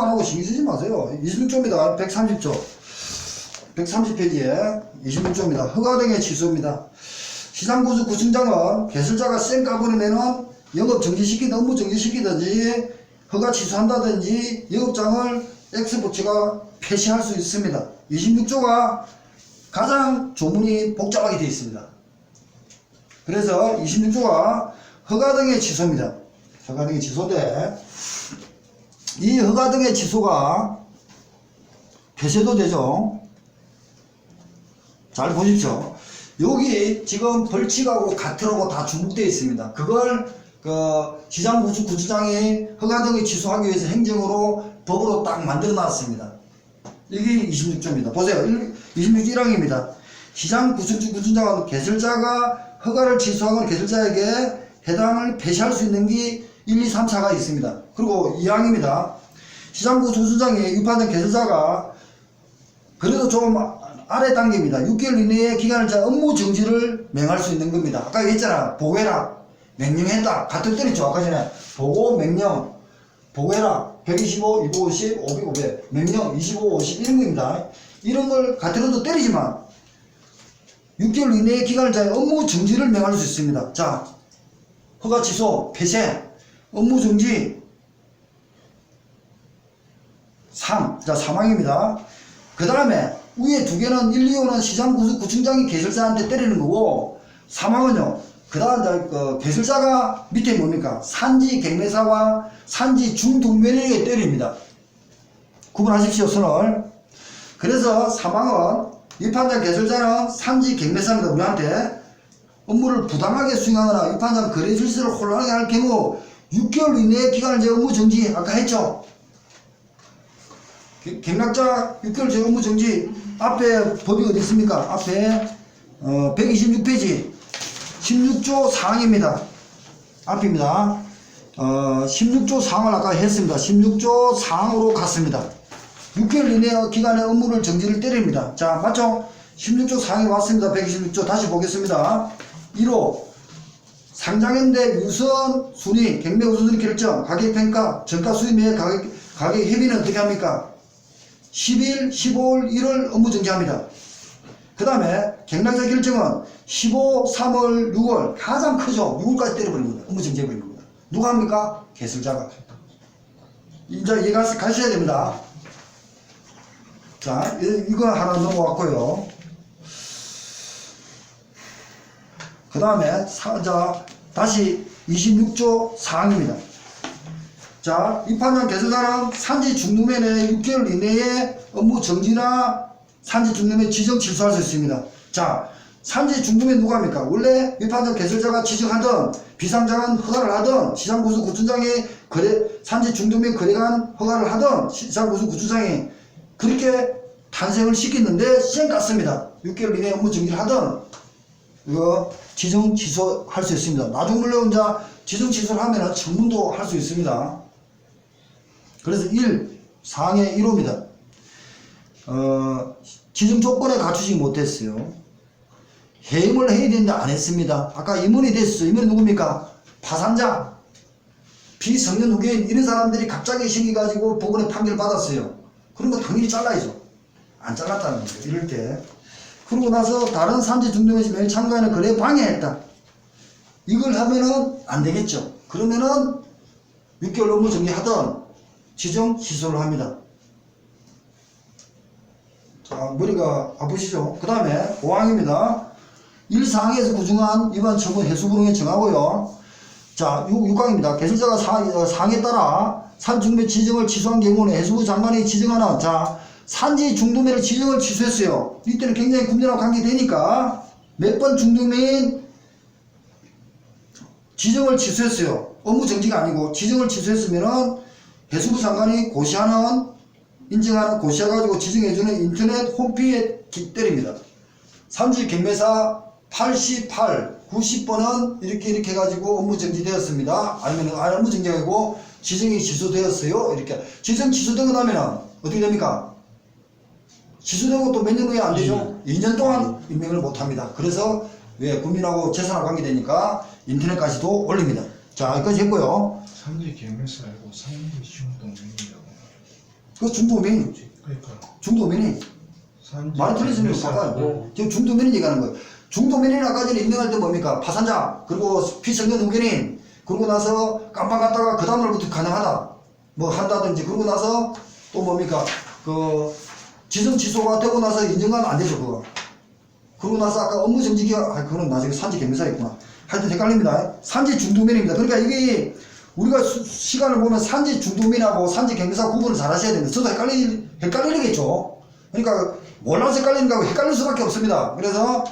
하고 안 하고 신경 쓰지 마세요. 26조입니다. 130조. 130페이지에 26조입니다. 허가 등의 취소입니다. 시장구조 구청장은 개설자가 쌩까버리 내는 영업 정지시키든 업무 정지시키든지 허가 취소한다든지 영업장을 X부처가 폐시할 수 있습니다. 26조가 가장 조문이 복잡하게 되어 있습니다. 그래서 26조가 허가 등의 취소입니다. 허가 등의 취소인데 이 허가 등의 취소가 폐쇄도 되죠. 잘 보십시오. 여기 지금 벌칙하고 가트하고 다 중복되어 있습니다. 그걸 시장구청장이 허가 등을 취소하기 위해서 행정으로 법으로 딱 만들어 놨습니다. 이게 26조입니다. 보세요. 26조 1항입니다. 시장구청장은 개설자가 허가를 취소하거나 개설자에게 해당을 폐시할 수 있는 게 1, 2, 3, 4가 있습니다. 그리고 2항입니다. 시장구청장이 위반된 개설자가 그래도 좀 아래 단계입니다. 6개월 이내에 기간을 짜 업무 정지를 명할 수 있는 겁니다. 아까 얘기했잖아. 보고해라. 명령했다. 같은 때렸죠. 아까 전에. 보고, 명령. 보고해라. 125, 250, 500, 500. 명령 25, 50 이런 겁니다. 이런 걸 같으로도 때리지만 6개월 이내에 기간을 짜야 업무 정지를 명할 수 있습니다. 자, 허가 취소, 폐쇄, 업무 정지 3. 자, 3항입니다. 그 다음에 위에 두 개는 1, 2호는 시장구청장이 개설자한테 때리는 거고 3항은요. 그 다음 개설자가 밑에 뭡니까? 산지 경매사와 산지 중동면에게 때립니다. 구분하십시오. 선을. 그래서 3항은 위판장 개설자는 산지 경매사입니다. 우리한테 업무를 부당하게 수행하거나 위판장 거래 질서를 혼란하게 할 경우 6개월 이내의 기간을 제 업무 정지 아까 했죠. 경락자 6개월 제 업무 정지 앞에 법이 어디 있습니까? 앞에 126페이지 16조 4항입니다. 앞입니다. 16조 4항을 아까 했습니다. 16조 4항으로 갔습니다. 6개월 이내 기간의 업무를 정지를 때립니다. 자, 맞죠? 16조 4항이 왔습니다. 126조 다시 보겠습니다. 1호 상장했는데 우선 순위 경매 우선순위 결정 가격평가 정가 수입 및 가격 협의는 어떻게 합니까? 10일, 15일, 1월 업무 정지합니다. 그 다음에 경락자 결정은 15, 3월, 6월 가장 크죠. 6월까지 때려버린 겁니다. 업무 정지해버린 겁니다. 누가 합니까? 개설자가. 이제 이해 가셔야 됩니다. 자, 이거 하나 넘어왔고요. 그 다음에 다시 26조 4항입니다. 자, 위판장 개설자는 산지 중도면에 6개월 이내에 업무 정지나 산지 중도면 지정 취소할 수 있습니다. 자, 산지 중도면 누가 합니까? 원래 위판장 개설자가 지정하든 비상장은 허가를 하든 시장구청장이 산지 중도면 거래간 허가를 하든 시장구청장이 그렇게 탄생을 시켰는데 시행 갔습니다. 6개월 이내에 업무 정지를 하든 이거 지정 취소할 수 있습니다. 나중 물론 지정 취소를 하면 청문도 할 수 있습니다. 그래서 4항의 1호입니다. 지정 조건에 갖추지 못했어요. 해임을 해야 되는데 안 했습니다. 아까 임원이 됐어요. 임원이 누굽니까? 파산자, 비성년 후계인 이런 사람들이 갑자기 생겨가지고 법원에 판결 받았어요. 그런 거 당연히 잘라야죠. 안 잘랐다는 거죠. 이럴 때. 그러고 나서 다른 산지 중도면에서 매일 참가하는 거래에 방해했다. 이걸 하면은 안 되겠죠. 그러면은 6개월 업무 정지하던 지정 취소를 합니다. 자, 머리가 아프시죠? 그 다음에 5항입니다. 1사항에서 구중한 위반 처분 해수부릉에 정하고요. 자, 6항입니다. 개설자가 사항에 따라 산중매 지정을 취소한 경우는 해수부 장관이 지정하는 산지 중도면의 지정을 취소했어요. 이때는 굉장히 군대랑 관계되니까 몇 번 중도면 지정을 취소했어요. 업무 정지가 아니고 지정을 취소했으면은 해수부 장관이 인정하는 고시해가지고 지정해주는 인터넷 홈페이지에 때립니다. 산지 경매사 88, 90번은 이렇게 해가지고 업무 정지되었습니다. 아니면 업무 정지하고 지정이 취소되었어요. 이렇게 지정 취소되고 나면은 어떻게 됩니까? 취소되고 또 몇 년 후에 안 되죠? 2년 동안 임명을 못 합니다. 그래서 왜 국민하고 재산하고 관계되니까 인터넷까지도 올립니다. 자, 여기까지 했고요. 산지 경매사 알고 산지 중동면이라고. 그 중도민. 그러니까 중도민이. 산지 말이 틀리시면 경매사, 바꿔요. 지금 중도민이 얘기하는 거예요. 중도민이 아까 전에 임명할 때 뭡니까? 파산자, 그리고 피성년 후견인, 그러고 나서 깜빵 갔다가 그 다음날부터 가능하다. 뭐 한다든지, 그러고 나서 또 뭡니까? 그, 지정 취소가 되고 나서 인정하면 안 되죠, 그거. 그러고 나서 아까 업무 정지기가, 그거는 나중에 산지 경매사 있구나. 하여튼 헷갈립니다. 산지 중도민입니다. 그러니까 이게 우리가 시간을 보면 산지 중도민하고 산지 경매사 구분을 잘 하셔야 됩니다. 저도 헷갈리겠죠. 그러니까 몰라서 헷갈리는 거하고 헷갈릴 수밖에 없습니다. 그래서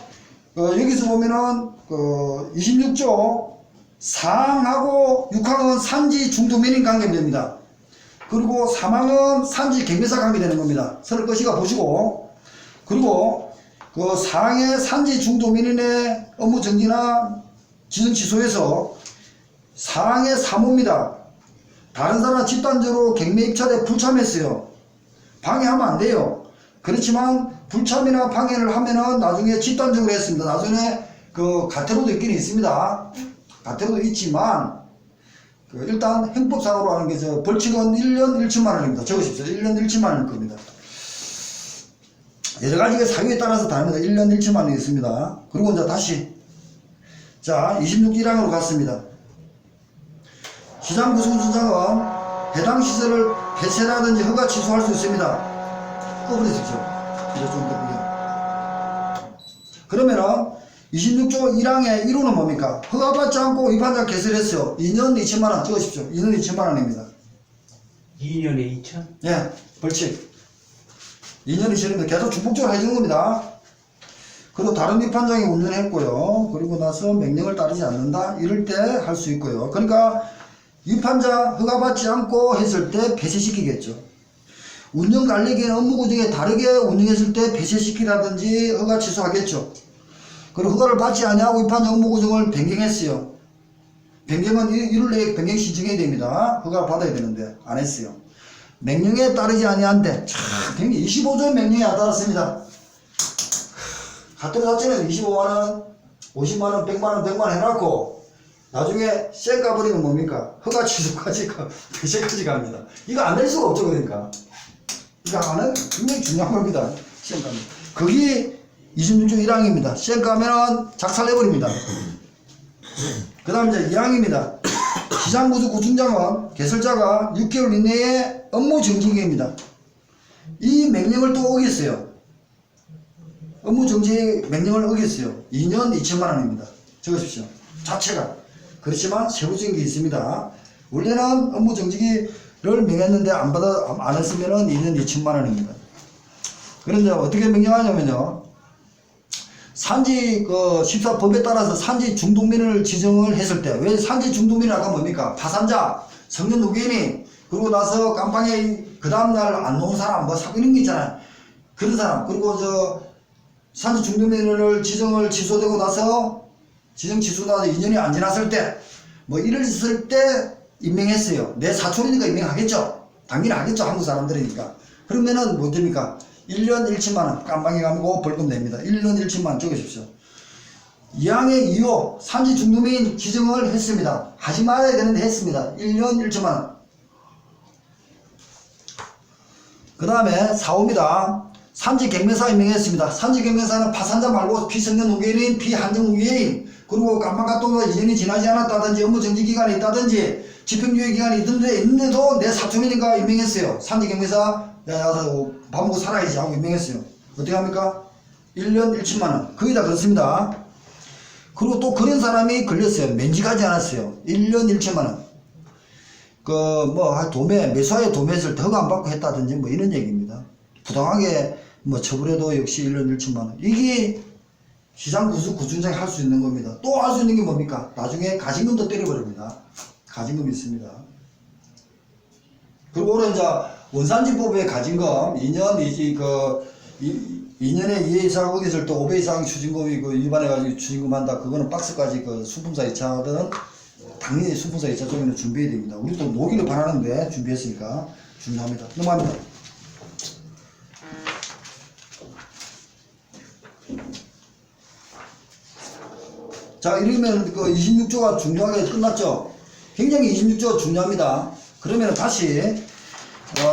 여기서 보면은 26조 4항하고 6항은 산지 중도민인 관계됩니다. 그리고 3항은 산지 경매사 관계되는 겁니다. 서로 것이가 보시고, 그리고 그 4항의 산지 중도민인의 업무 정지나 지정 취소에서 4항의 3호입니다. 다른 사람 집단적으로 경매 입찰에 불참했어요. 방해하면 안 돼요. 그렇지만 불참이나 방해를 하면은 나중에 집단적으로 했습니다. 나중에 그 가태료도 있긴 있습니다. 가태료도 있지만 일단 형법상으로 하는 게 저 벌칙은 1년 1천만 원입니다. 적으십시오. 1년 1천만 원일 겁니다. 여러 가지 사유에 따라서 다릅니다. 1년 1천만 원이 있습니다. 그리고 이제 다시 자 26일항으로 갔습니다. 시장구수군청장은 해당 시설을 폐쇄라든지 허가 취소할 수 있습니다. 꺼버리십시오. 이제 좀 더 보게. 그러면은 26조 1항의 1호는 뭡니까? 허가받지 않고 위반자 개설했어요. 2년 2천만 원 적으십시오. 2년 2천만 원입니다. 2년에 2천? 예, 벌칙. 2년 2천입니다. 계속 중복적으로 해주는 겁니다. 그리고 다른 위반장이 운전했고요. 그리고 나서 명령을 따르지 않는다. 이럴 때 할 수 있고요. 그러니까 위반자 허가받지 않고 했을 때 폐쇄시키겠죠. 운전관리기관 업무구정에 다르게 운영했을 때 폐쇄시키라든지 허가 취소하겠죠. 그리고 허가를 받지 아니하고 위반자 업무구정을 변경했어요. 변경은 1월 내에 변경 신청해야 됩니다. 허가를 받아야 되는데 안 했어요. 명령에 따르지 아니한데 참 25조 명령에 따랐습니다. 가토로 자체는 25만원, 50만원, 100만원, 100만원 해놓고 나중에 쌩 까버리면 뭡니까? 허가 취소까지 폐쇄까지 갑니다. 이거 안 될 수가 없죠. 그러니까 이거 하나는 굉장히 중요한 겁니다. 쌩 까면 그게 26조 1항입니다. 쌩 까면은 작살내버립니다. 그 다음 이제 2항입니다. 시장구수 구청장은 개설자가 6개월 이내에 업무 정지기입니다. 이 명령을 또 어겼어요. 업무 정지 명령을 어겼어요. 2년 2천만 원입니다. 적으십시오. 자체가. 그렇지만 세부적인 게 있습니다. 원래는 업무 정지기를 명했는데 안 했으면은 2년 2천만 원입니다. 그런데 어떻게 명령하냐면요. 산지 14법에 따라서 산지 중도민을 지정을 했을 때, 왜 산지 중도민을 아까 뭡니까? 파산자, 성년 후견인, 그러고 나서 깜빵에 그 다음날 안 놓은 사람, 뭐 이런 게 있잖아요. 그런 사람, 그리고 산지 중도민을 지정을 취소되고 나서 지정 취소가 2년이 안 지났을 때, 뭐 이랬을 때 임명했어요. 내 사촌이니까 임명하겠죠. 당연히 하겠죠. 한국 사람들이니까. 그러면은 뭐 됩니까? 1년 1천만 원 깜빵에 가고 벌금 냅니다. 1년 1천만 원 적으십시오. 2항의 2호 산지 중도민 지정을 했습니다. 하지 말아야 되는데 했습니다. 1년 1천만 원. 그 다음에 4호입니다. 산지 경매사 임명했습니다. 산지 경매사는 파산자 말고 피성년 후견인, 피한정 후견인, 그리고 깜빵 갔다가 2년이 지나지 않았다든지 업무 정지 기간이 있다든지 집행유예 기간이 있는데도 내 사촌이니까 임명했어요. 산지 경매사 밥 먹고 살아야지 하고 임명했어요. 어떻게 합니까? 1년 1천만 원. 거의 다 그렇습니다. 그리고 또 그런 사람이 걸렸어요. 면직하지 않았어요. 1년 1천만 원. 매수하에 도매했을 때 허가 안 받고 했다든지 뭐 이런 얘기입니다. 부당하게 처벌해도 역시 1년 1천만 원. 이게 시장구수구청장이 할 수 있는 겁니다. 또 할 수 있는 게 뭡니까? 나중에 가징금도 때려버립니다. 가징금이 있습니다. 그리고 오늘 이제 원산지법의 가징금 2년에 2회 이상 어겼을 때 5배 이상 추징금이 위반해가지고 추징금한다. 그거는 박스까지 순품사 2차든 당연히 순품사 2차 쪽에는 준비해야 됩니다. 우리도 노기를 바라는데 준비했으니까 중요합니다. 넘어갑니다. 자, 이러면 26조가 중요하게 끝났죠. 굉장히 26조가 중요합니다. 그러면 다시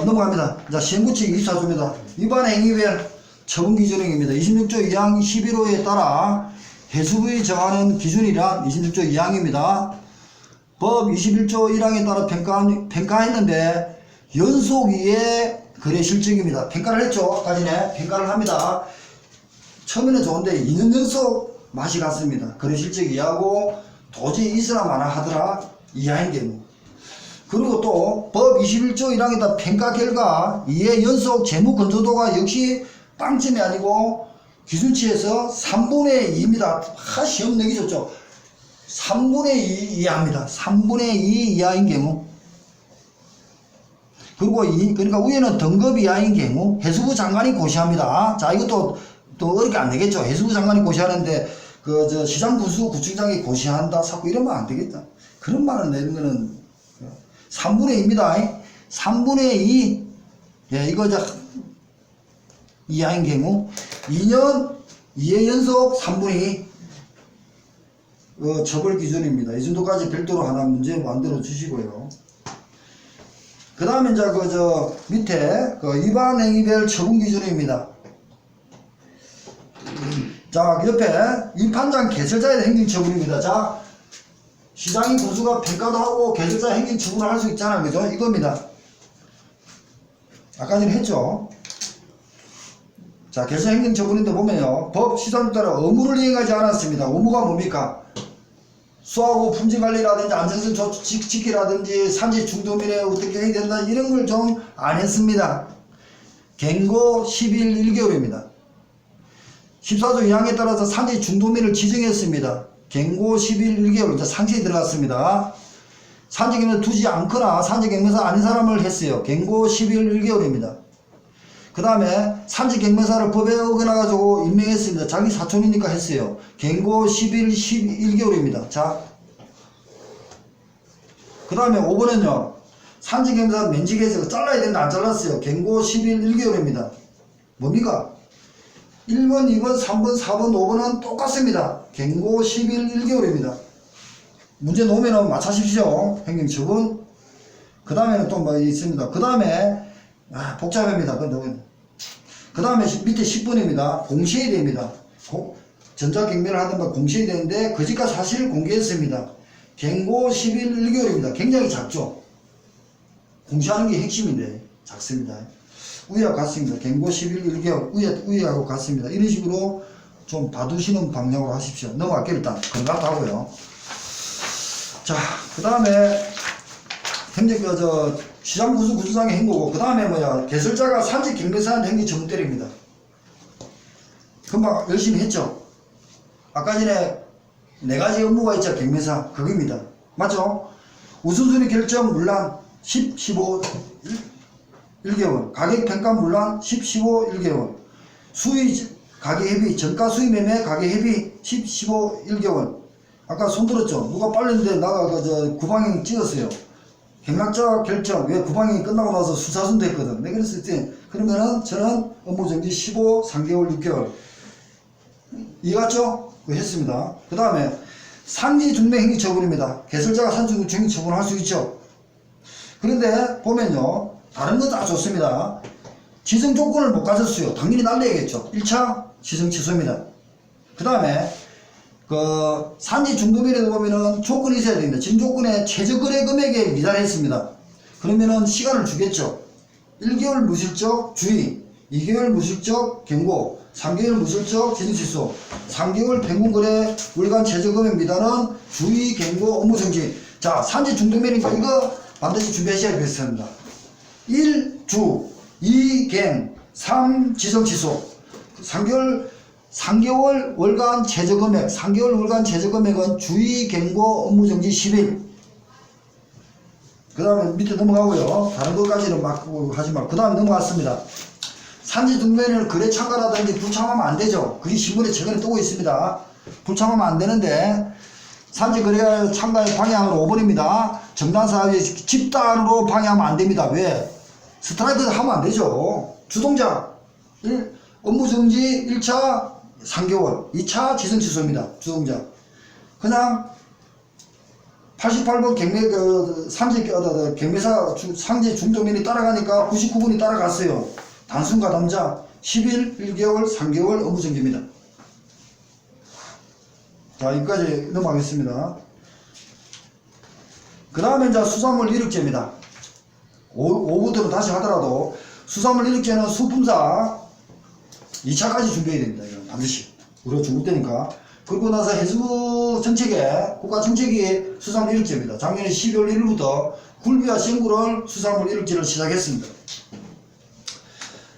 넘어갑니다. 자, 시행구칙 24조입니다. 위반 행위별 처분 기준행위입니다. 26조 2항 11호에 따라 해수부에 정하는 기준이란 26조 2항입니다. 법 21조 1항에 따라 평가했는데 연속 2의 거래 실적입니다. 평가를 했죠. 아까 전에 평가를 합니다. 처음에는 좋은데 2년 연속 맛이 갔습니다. 거래 실적 이하고 도저히 있으나 마나 하더라 이하인 경우. 그리고 또 법 21조 1항에 따라 평가 결과 2의 연속 재무 건조도가 역시 빵점이 아니고 기준치에서 3분의 2입니다. 시험 내기 좋죠. 3분의 2 이하입니다. 3분의 2 이하인 경우. 그리고 그러니까 위에는 등급 이하인 경우 해수부 장관이 고시합니다. 자, 이것도 또 어렵게 안 되겠죠. 해수부 장관이 고시하는데 시장 군수 구청장이 고시한다 자꾸 이러면 안 되겠다. 그런 말을 내는 거는 3분의 2입니다. 3분의 2. 예, 이거 이하인 경우 2년 2회 연속 3분의 2 처벌 기준입니다. 이 정도까지 별도로 하나 문제 만들어 주시고요. 그 다음에 이제 밑에 위반 행위별 처분 기준입니다. 자, 옆에 위판장 개설자에 대한 행정처분입니다. 자, 시장인 군수가 평가도 하고 개설자 행정처분을 할 수 있잖아요. 그죠? 이겁니다. 아까 전에 했죠. 자, 개설 행정처분인데 보면요. 법 시장 따라 의무를 이행하지 않았습니다. 의무가 뭡니까? 수하고 품질관리라든지 안전성 지키라든지 산지 중도면에 어떻게 해야 된다 이런 걸 좀 안 했습니다. 경고 10일 1개월입니다. 14조 2항에 따라서 산지 중도면을 지정했습니다. 경고 10일 1개월 이제 상세히 들어갔습니다. 산지경매를 두지 않거나 산지경매사 아닌 사람을 했어요. 경고 10일 1개월입니다. 그 다음에 산지경매사를 법에 어겨놔가지고 임명했습니다. 자기 사촌이니까 했어요. 경고 10일 11개월입니다. 자, 그 다음에 5번은요. 산지경매사 면직해서 잘라야 되는데 안 잘랐어요. 경고 10일 1개월입니다. 뭡니까? 1번, 2번, 3번, 4번, 5번은 똑같습니다. 경고 10일 1개월입니다. 문제 놓으면 맞춰십시오. 행정처분. 그 다음에는 또 뭐 있습니다. 그 다음에 복잡합니다. 그 다음에 밑에 10번입니다. 공시해야 됩니다. 전자경매를 하든가 공시해야 되는데 거짓과 사실을 공개했습니다. 경고 10일 1개월입니다. 굉장히 작죠. 공시하는 게 핵심인데 작습니다. 위하고 같습니다. 경고 10일 1개월 위하고 같습니다. 이런 식으로 좀 봐두시는 방향으로 하십시오. 넘어갈게요. 일단 건강도 하고요. 자, 그 다음에 시장군수 구조장의 행보고, 그 다음에 개설자가 산지경매사한테 행정처분 때립니다. 금방 열심히 했죠. 아까 전에 4가지 업무가 있죠. 경매사 그겁니다. 맞죠? 우선순위 결정 물란 10, 15, 1개월, 가격평가 물란 10, 15, 1개월, 수의 가격협의, 정가 수의매매 가격협의 10, 15, 1개월. 아까 손 들었죠? 누가 빨렸는데 나가 구방형 찍었어요. 경락자 결정, 왜 구방형이 끝나고 나서 수사순도 했거든. 내가 그랬을 때, 그러면은 저는 업무정지 15, 3개월, 6개월. 이해갔죠? 그거 했습니다. 그 다음에 산지중매행위처분입니다. 개설자가 산지중매행위처분을 할 수 있죠. 그런데 보면요. 다른 건 다 좋습니다. 지정 조건을 못 가졌어요. 당연히 날려야겠죠. 1차 지정 취소입니다. 그 다음에 산지 중도면에 보면은 조건이 있어야 됩니다. 지정 조건에 최저 거래 금액에 미달했습니다. 그러면은 시간을 주겠죠. 1개월 무실적 주의, 2개월 무실적 경고, 3개월 무실적 지정 취소, 3개월 평균 거래 월간 최저 금액 미달은 주의, 경고, 업무 정지. 자, 산지 중도면이니까 이거 반드시 준비하셔야겠습니다. 1주, 2갱, 3 지정 취소, 3개월 월간 최저금액, 3개월 월간 최저금액은 주의, 경고, 업무정지 10일. 그 다음에 밑에 넘어가고요. 다른 것까지는 막 하지 말고. 그 다음에 넘어갔습니다. 산지중매를 거래 참가라든지 불참하면 안 되죠. 그게 신문에 최근에 뜨고 있습니다. 불참하면 안 되는데, 산지거래 참가의 방향으로 5번입니다. 정당사업에 집단으로 방해하면 안 됩니다. 왜? 스트라이크 하면 안 되죠. 주동자, 업무정지 1차 3개월, 2차 지정취소입니다. 주동자. 그냥 88번 경매 경매사 상제 중도면이 따라가니까 99번이 따라갔어요. 단순 가담자 10일, 1개월, 3개월 업무정지입니다. 자, 여기까지 넘어가겠습니다. 그 다음에 이제 수산물 이력제입니다. 5부터는 다시 하더라도 수산물 이력제는 수품사 2차까지 준비해야 됩니다. 이건 반드시. 우리가 중국 때니까. 그리고 나서 해수부 정책에 국가 정책이 수산물 이력제입니다. 작년에 12월 1일부터 굴비와 생굴을 수산물 이력제를 시작했습니다.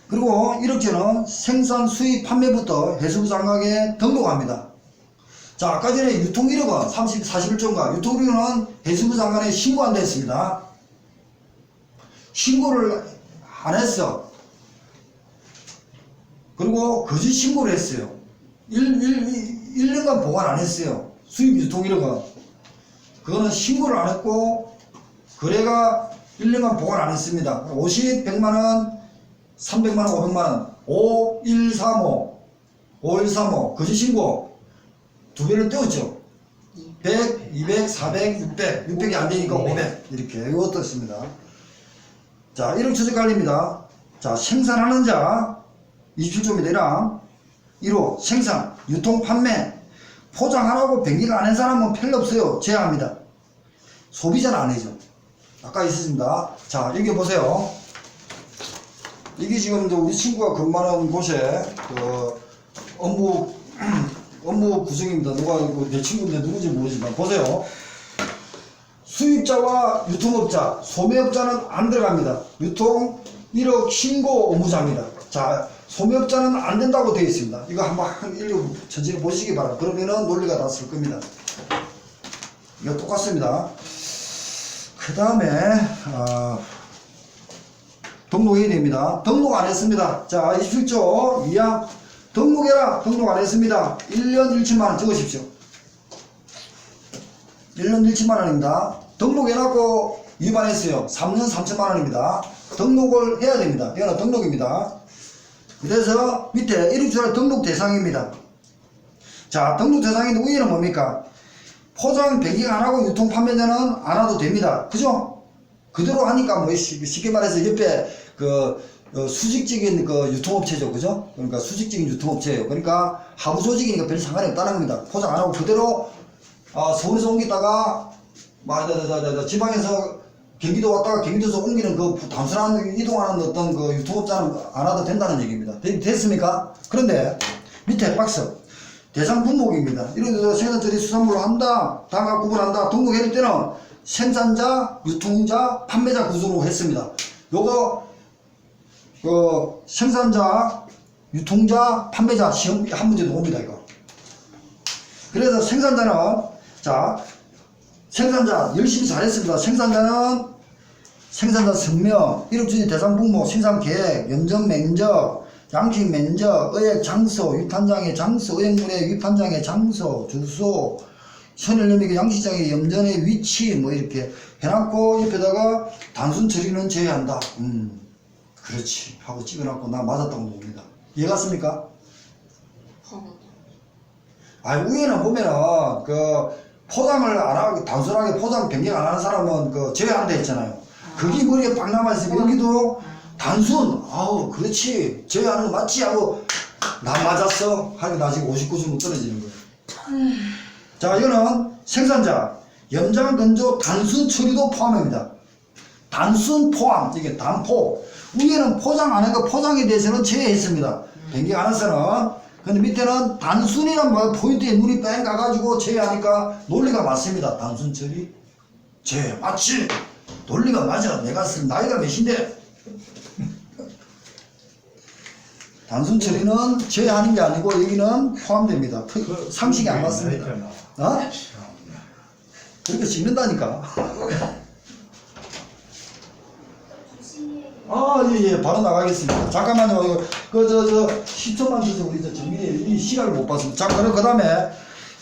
그리고 이력제는 생산, 수입, 판매부터 해수부 장관에 등록합니다. 자, 아까 전에 유통 이력은 41조인가 유통 이력은 해수부 장관에 신고 안 됐습니다. 신고를 안 했어. 그리고 거짓 신고를 했어요. 1년간 보관 안 했어요. 수입 유통 이력은. 그거는 신고를 안 했고, 거래가 1년간 보관 안 했습니다. 50, 100만원, 300만원, 500만원, 5135, 5135, 거짓 신고. 두 배를 떼었죠. 100, 200, 400, 600. 600이 안 되니까 500. 이렇게. 이거 떴습니다. 자, 이력 추적 관리입니다. 자, 생산하는 자, 27조입니다. 1호, 생산, 유통, 판매, 포장하라고 변기를 안 한 사람은 별로 없어요. 제한합니다. 소비자는 안 해죠. 아까 있었습니다. 자, 여기 보세요. 이게 지금 우리 친구가 근무하는 곳에 그 업무 구성입니다. 누가 내 친구인데 누군지 모르지만 보세요. 수입자와 유통업자, 소매업자는 안 들어갑니다. 유통, 이력, 신고 업무자입니다. 자, 소매업자는 안 된다고 되어 있습니다. 이거 한번 천천히 보시기 바랍니다. 그러면은 논리가 다 쓸 겁니다. 이거 똑같습니다. 그 다음에 등록해야 됩니다. 등록 안 했습니다. 자, 27조 2항 등록해라. 등록 안 했습니다. 1년 1천만원 적으십시오. 1년 1천만원입니다. 등록해놓고 위반했어요. 3년 3천만원입니다. 등록을 해야 됩니다. 이거는 등록입니다. 그래서 밑에 이력조사 등록 대상입니다. 자, 등록 대상인데 위에는 뭡니까? 포장 변경 안 하고 유통 판매자는 안 와도 됩니다. 그죠? 그대로 하니까 뭐 쉽게 말해서 옆에 수직적인 유통업체죠. 그죠? 그러니까 수직적인 유통업체예요. 그러니까 하부 조직이니까 별 상관이 없다는 겁니다. 포장 안 하고 그대로 서울에서 옮기다가 지방에서 경기도 왔다가 경기도에서 옮기는 그 단순한 이동하는 어떤 그 유통업자는 안 와도 된다는 얘기입니다. 됐습니까? 그런데 밑에 박스 대상 품목입니다. 이런 데서 생산처리 수산물로 한다, 단가 구분한다, 등록해줄 때는 생산자, 유통자, 판매자 구조로 했습니다. 요거 생산자, 유통자, 판매자 시험 한 문제도 옵니다. 이거. 그래서 생산자는 생산자 열심히 잘했습니다. 생산자 성명, 이력주의 대상 품목, 생산 계획, 염정 면적, 양식 면적, 의액 장소, 위판장의 장소, 의액물의 위판장의 장소, 주소, 선일염액의 양식장의 염전의 위치 뭐 이렇게 해놨고 옆에다가 단순 처리는 제외한다. 그렇지 하고 찍어놨고 나 맞았다고 봅니다. 이해 갔습니까? 위에는 보면은 포장을 안 하고 단순하게 포장 변경 안 하는 사람은 제외한다 했잖아요. 그게 머리에 빡 남아있으면 여기도 단순 그렇지 제외하는 거 맞지 하고 나 맞았어 하고 나 지금 59점으로 떨어지는 거예요. 자, 이거는 생산자 염장 건조 단순 처리도 포함합니다. 단순 포함 이게 단포. 위에는 포장 안 하고 포장에 대해서는 제외했습니다. 변경 안 해서는. 근데 밑에는 단순이란 포인트에 눈이 뺑 가가지고 제외하니까 논리가 맞습니다. 단순 처리 제외 맞지? 논리가 맞아. 내가 쓴 나이가 몇인데 단순 처리는 제외하는 게 아니고 여기는 포함됩니다. 상식이 안 맞습니다. 그렇게 찍는다니까. 예, 바로 나가겠습니다. 잠깐만요. 10초만 주세요. 우리 정민이 시간을 못 봤습니다. 자, 그 다음에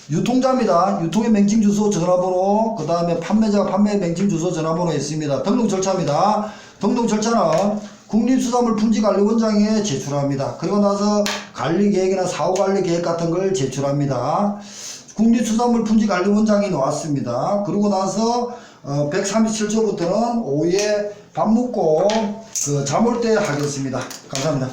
유통자입니다. 유통의 맹칭 주소 전화번호, 그 다음에 판매자 판매 맹칭 주소 전화번호 있습니다. 등록 절차입니다. 등록 절차는 국립수산물 품질관리원장에 제출합니다. 그리고 나서 관리계획이나 사후관리계획 같은 걸 제출합니다. 국립수산물 분지관리원장이 나왔습니다. 그러고 나서 137조부터는 오후에 밥 먹고 잠올 때 하겠습니다. 감사합니다.